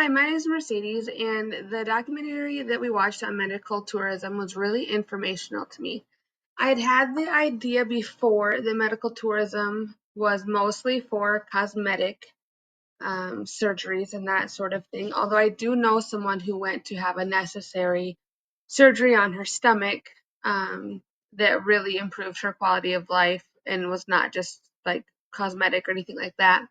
Hi, my name is Mercedes, and the documentary that we watched on medical tourism was really informational to me. I'd had the idea before that medical tourism was mostly for cosmetic surgeries and that sort of thing, although I do know someone who went to have a necessary surgery on her stomach that really improved her quality of life and was not just like cosmetic or anything like that.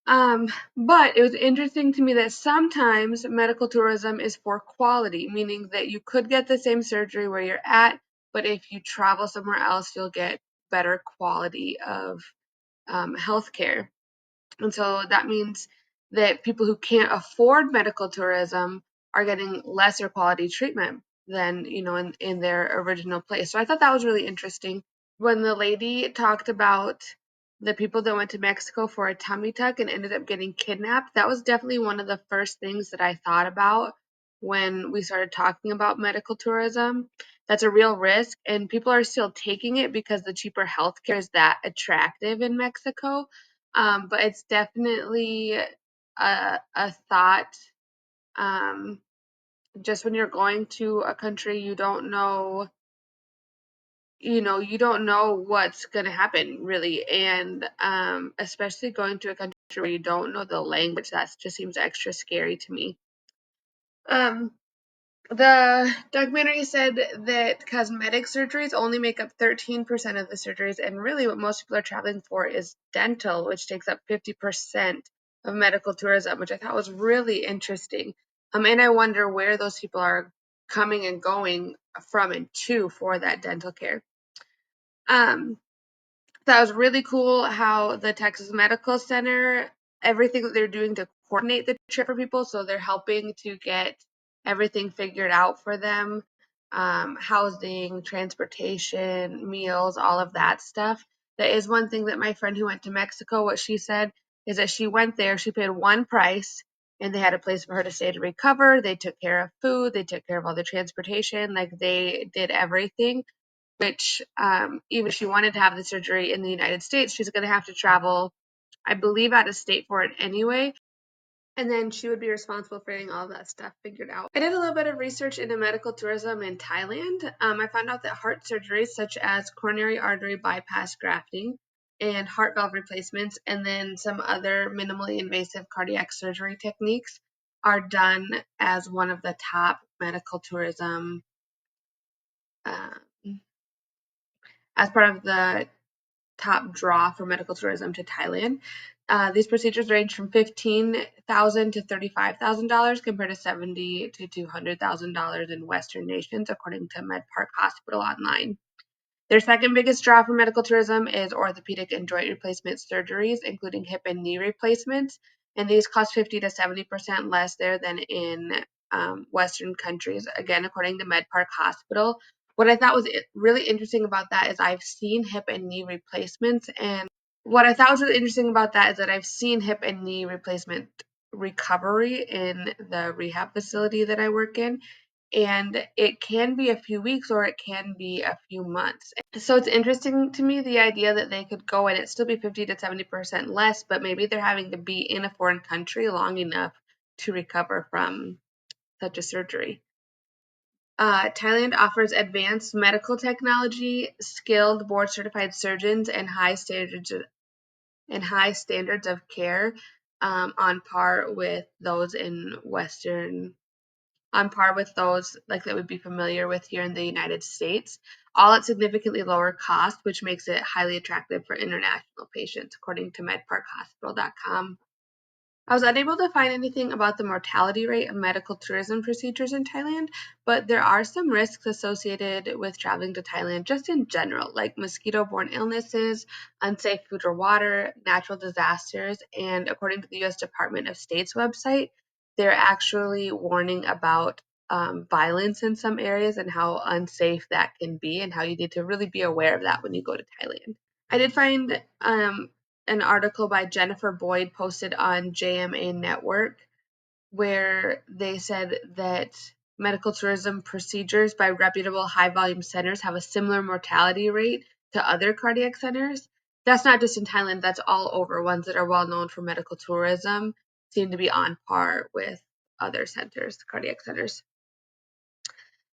Um, but it was interesting to me that sometimes medical tourism is for quality, meaning that you could get the same surgery where you're at, but if you travel somewhere else, you'll get better quality of healthcare. And so that means that people who can't afford medical tourism are getting lesser quality treatment than, in their original place. So I thought that was really interesting. When the lady talked about the people that went to Mexico for a tummy tuck and ended up getting kidnapped, that was definitely one of the first things that I thought about when we started talking about medical tourism. That's a real risk, and people are still taking it because the cheaper healthcare is that attractive in Mexico. But it's definitely a thought. Um, just when you're going to a country, you don't know what's going to happen really. And especially going to a country where you don't know the language, that just seems extra scary to me. Um, The documentary said that cosmetic surgeries only make up 13% of the surgeries, and really what most people are traveling for is dental, which takes up 50% of medical tourism, which I thought was really interesting. And I wonder where those people are coming and going from and to for that dental care. Um, that was really cool how the Texas Medical Center, everything that they're doing to coordinate the trip for people. So they're helping to get everything figured out for them, housing, transportation, meals, all of that stuff. That is one thing that my friend who went to Mexico, what she said is that she went there, she paid one price, and they had a place for her to stay to recover. They took care of food, they took care of all the transportation, like they did everything, which even if she wanted to have the surgery in the United States, she's going to have to travel, I believe, out of state for it anyway. And then she would be responsible for getting all that stuff figured out. I did a little bit of research into medical tourism in Thailand. I found out that heart surgeries, such as coronary artery bypass grafting and heart valve replacements, and then some other minimally invasive cardiac surgery techniques, are done as one of the top medical tourism uh, as part of the top draw for medical tourism to Thailand. These procedures range from $15,000 to $35,000 compared to $70,000 to $200,000 in Western nations, according to MedPark Hospital online. Their second biggest draw for medical tourism is orthopedic and joint replacement surgeries, including hip and knee replacements, and these cost 50 to 70% less there than in Western countries, again, according to MedPark Hospital. What I thought was really interesting about that is I've seen hip and knee replacements, and what I thought was really interesting about that is that I've seen hip and knee replacement recovery in the rehab facility that I work in, and it can be a few weeks or it can be a few months. So it's interesting to me the idea that they could go and it still be 50 to 70% less, but maybe they're having to be in a foreign country long enough to recover from such a surgery. Thailand offers advanced medical technology, skilled board certified surgeons, and high standards of care, on par with those in Western on par with those like that would be familiar with here in the United States, all at significantly lower cost, which makes it highly attractive for international patients, according to medparkhospital.com. I was unable to find anything about the mortality rate of medical tourism procedures in Thailand, but there are some risks associated with traveling to Thailand just in general, like mosquito-borne illnesses, unsafe food or water, natural disasters, and according to the U.S. Department of State's website, they're actually warning about violence in some areas and how unsafe that can be and how you need to really be aware of that when you go to Thailand. I did find an article by Jennifer Boyd posted on JMA Network where they said that medical tourism procedures by reputable high volume centers have a similar mortality rate to other cardiac centers. That's not just in Thailand, that's all over, ones that are well known for medical tourism. seem to be on par with other centers, cardiac centers.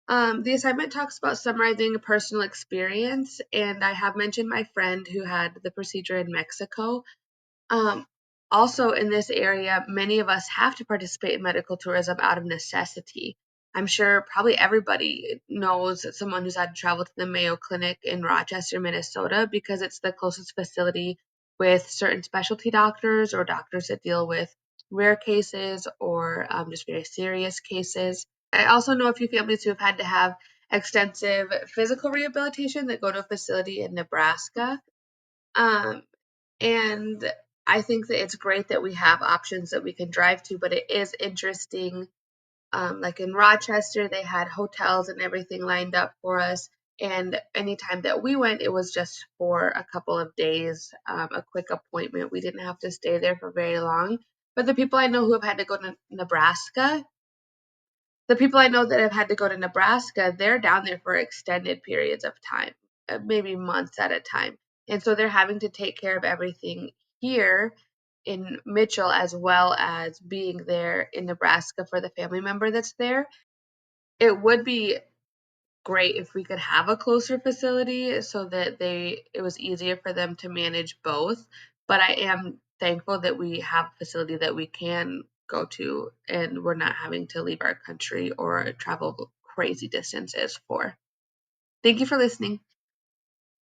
The assignment talks about summarizing a personal experience, and I have mentioned my friend who had the procedure in Mexico. Um, Also, in this area, many of us have to participate in medical tourism out of necessity. I'm sure probably everybody knows someone who's had to travel to the Mayo Clinic in Rochester, Minnesota, because it's the closest facility with certain specialty doctors or doctors that deal with rare cases or just very serious cases. I also know a few families who have had to have extensive physical rehabilitation that go to a facility in Nebraska. Um, and I think that it's great that we have options that we can drive to, but it is interesting. Like in Rochester, they had hotels and everything lined up for us. And anytime that we went, it was just for a couple of days, a quick appointment. We didn't have to stay there for very long. But the people I know who have had to go to Nebraska, the people I know that have had to go to Nebraska, they're down there for extended periods of time, maybe months at a time. And so they're having to take care of everything here in Mitchell as well as being there in Nebraska for the family member that's there. It would be great if we could have a closer facility so that it was easier for them to manage both. But I am thankful that we have a facility that we can go to and we're not having to leave our country or travel crazy distances for. Thank you for listening.